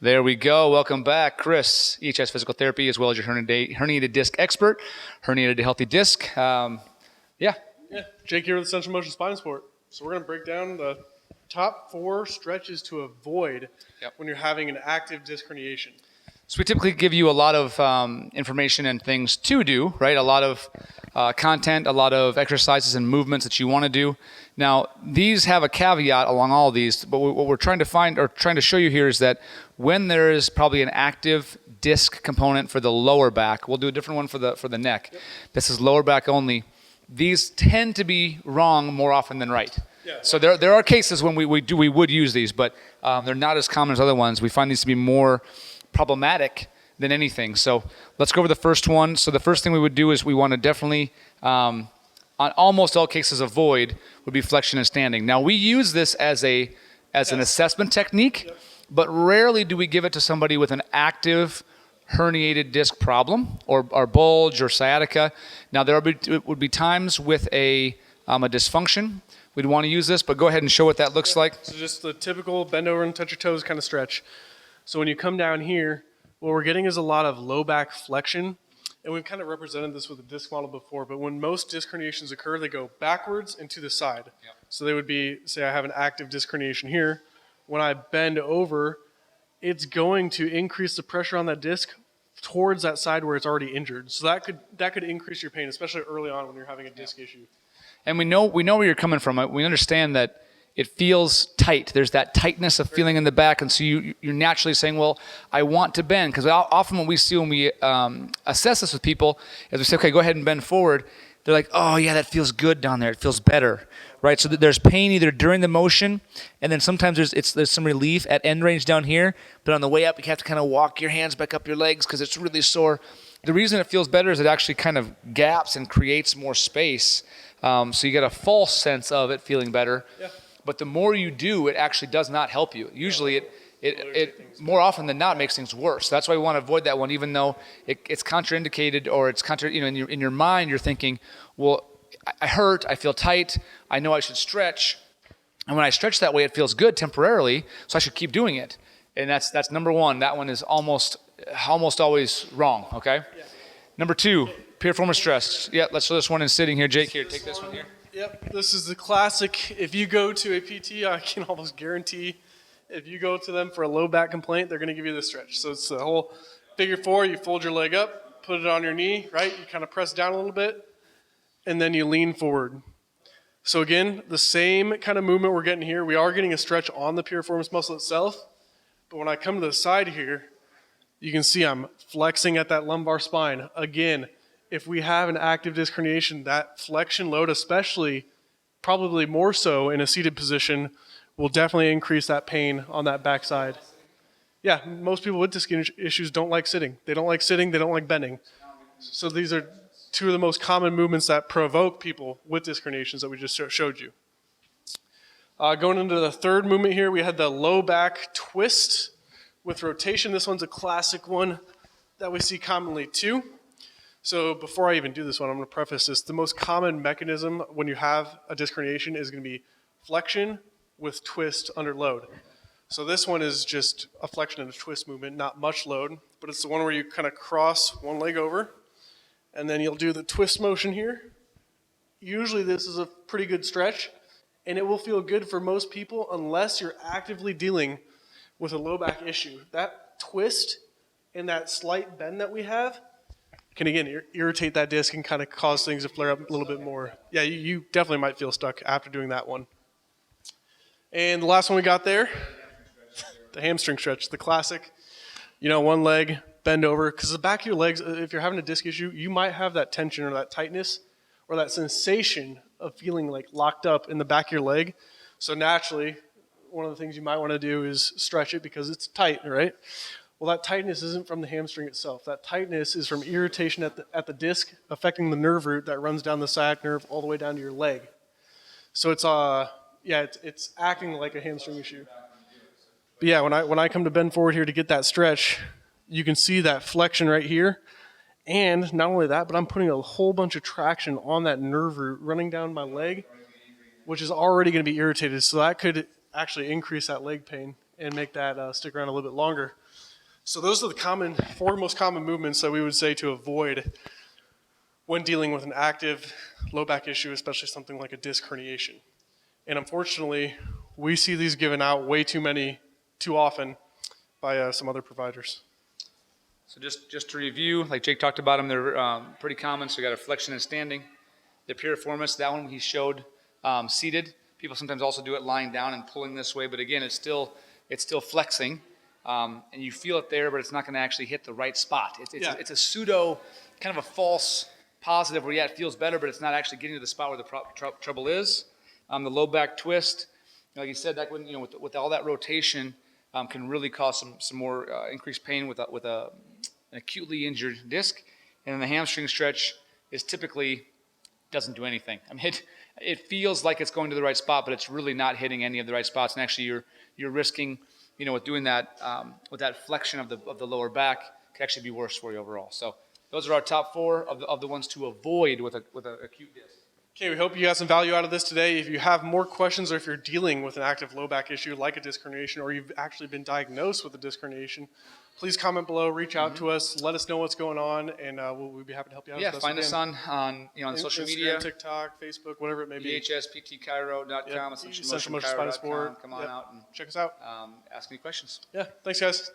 There we go. Welcome back, Chris, EHS Physical Therapy, as well as your herniated disc expert, herniated to healthy disc. Yeah, Jake here with Essential Motion Spine Sport. So we're going to break down the top 4 stretches to avoid when you're having an active disc herniation. So we typically give you a lot of information and things to do, right? A lot of content, a lot of exercises and movements that you want to do. Now, these have a caveat along all of these, but what we're trying to find or trying to show you here is that when there is probably an active disc component for the lower back, we'll do a different one for the neck. Yep. This is lower back only. These tend to be wrong more often than right. Yeah, so there are cases when we would use these, but they're not as common as other ones. We find these to be more problematic than anything. So let's go over the first one. So the first thing we would do is we want to definitely, on almost all cases, avoid would be flexion and standing. Now we use this as an assessment technique, but rarely do we give it to somebody with an active herniated disc problem or bulge or sciatica. Now there would be times with a dysfunction. We'd want to use this, but go ahead and show what that looks like. So just the typical bend over and touch your toes kind of stretch. So when you come down here, what we're getting is a lot of low back flexion. And we've kind of represented this with a disc model before, but when most disc herniations occur, they go backwards and to the side. Yep. So they would be, say I have an active disc herniation here. When I bend over, it's going to increase the pressure on that disc towards that side where it's already injured. So that could increase your pain, especially early on when you're having a disc issue. And we know where you're coming from. We understand that it feels tight. There's that tightness of feeling in the back, and so you're naturally saying, well, I want to bend. Because often what we see when we assess this with people is we say, okay, go ahead and bend forward. They're like, oh, yeah, that feels good down there. It feels better, right? So there's pain either during the motion, and then sometimes there's some relief at end range down here, but on the way up, you have to kind of walk your hands back up your legs because it's really sore. The reason it feels better is it actually kind of gaps and creates more space. So you get a false sense of it feeling better. Yeah. But the more you do, it actually does not help you. Usually it more often than not makes things worse. That's why we want to avoid that one, even though it's contraindicated or it's in your mind you're thinking, well, I hurt, I feel tight, I know I should stretch. And when I stretch that way, it feels good temporarily, so I should keep doing it. And that's number one. That one is almost always wrong, okay? Yeah. Number 2, piriformis stress. Yeah, let's show this one in sitting here. Jake, here, take this one here. Yep, this is the classic. If you go to a PT, I can almost guarantee if you go to them for a low back complaint, they're going to give you this stretch. So it's the whole figure 4, you fold your leg up, put it on your knee, right? You kind of press down a little bit, and then you lean forward. So again, the same kind of movement we're getting here. We are getting a stretch on the piriformis muscle itself, but when I come to the side here, you can see I'm flexing at that lumbar spine. Again, if we have an active disc herniation, that flexion load, especially probably more so in a seated position, will definitely increase that pain on that backside. Yeah, most people with disc issues don't like sitting. They don't like sitting, they don't like bending. So these are 2 of the most common movements that provoke people with disc herniations that we just showed you. Going into the third movement here, we had the low back twist with rotation. This one's a classic one that we see commonly too. So before I even do this one, I'm going to preface this. The most common mechanism when you have a disc herniation is going to be flexion with twist under load. So this one is just a flexion and a twist movement, not much load, but it's the one where you kind of cross one leg over, and then you'll do the twist motion here. Usually this is a pretty good stretch, and it will feel good for most people unless you're actively dealing with a low back issue. That twist and that slight bend that we have can again irritate that disc and kind of cause things to flare up a little bit more. Yeah, you definitely might feel stuck after doing that one. And the last one we got there, the hamstring stretch, the classic. One leg, bend over, because the back of your legs, if you're having a disc issue, you might have that tension or that tightness or that sensation of feeling like locked up in the back of your leg. So naturally, one of the things you might want to do is stretch it because it's tight, right? Well, that tightness isn't from the hamstring itself. That tightness is from irritation at the disc affecting the nerve root that runs down the sciatic nerve all the way down to your leg. So it's acting like a hamstring issue. But yeah, when I come to bend forward here to get that stretch, you can see that flexion right here. And not only that, but I'm putting a whole bunch of traction on that nerve root running down my leg, which is already going to be irritated. So that could actually increase that leg pain and make that stick around a little bit longer. So those are the four most common movements that we would say to avoid when dealing with an active low back issue, especially something like a disc herniation. And unfortunately, we see these given out way too often by some other providers. So just to review, like Jake talked about them, they're pretty common. So you got a flexion and standing. The piriformis, that one he showed seated. People sometimes also do it lying down and pulling this way, but again, it's still flexing, and you feel it there, but it's not going to actually hit the right spot. It's a pseudo, kind of a false positive where it feels better, but it's not actually getting to the spot where the trouble is. The low back twist, like you said, that with all that rotation, can really cause some more increased pain with an acutely injured disc. And then the hamstring stretch is typically doesn't do anything. I mean, it feels like it's going to the right spot, but it's really not hitting any of the right spots. And actually, you're risking, with doing that with that flexion of the lower back, could actually be worse for you overall. So those are our top four of the ones to avoid with an acute disc. Okay, we hope you got some value out of this today. If you have more questions or if you're dealing with an active low back issue like a disc herniation or you've actually been diagnosed with a disc herniation, please comment below, reach out to us, let us know what's going on, and we'll be happy to help you out. Yeah, find us on social media. TikTok, Facebook, whatever it may be. BHSPTChiro.com, Essential Motion Spinal Sport. Come on out and check us out. ask any questions. Yeah, thanks guys.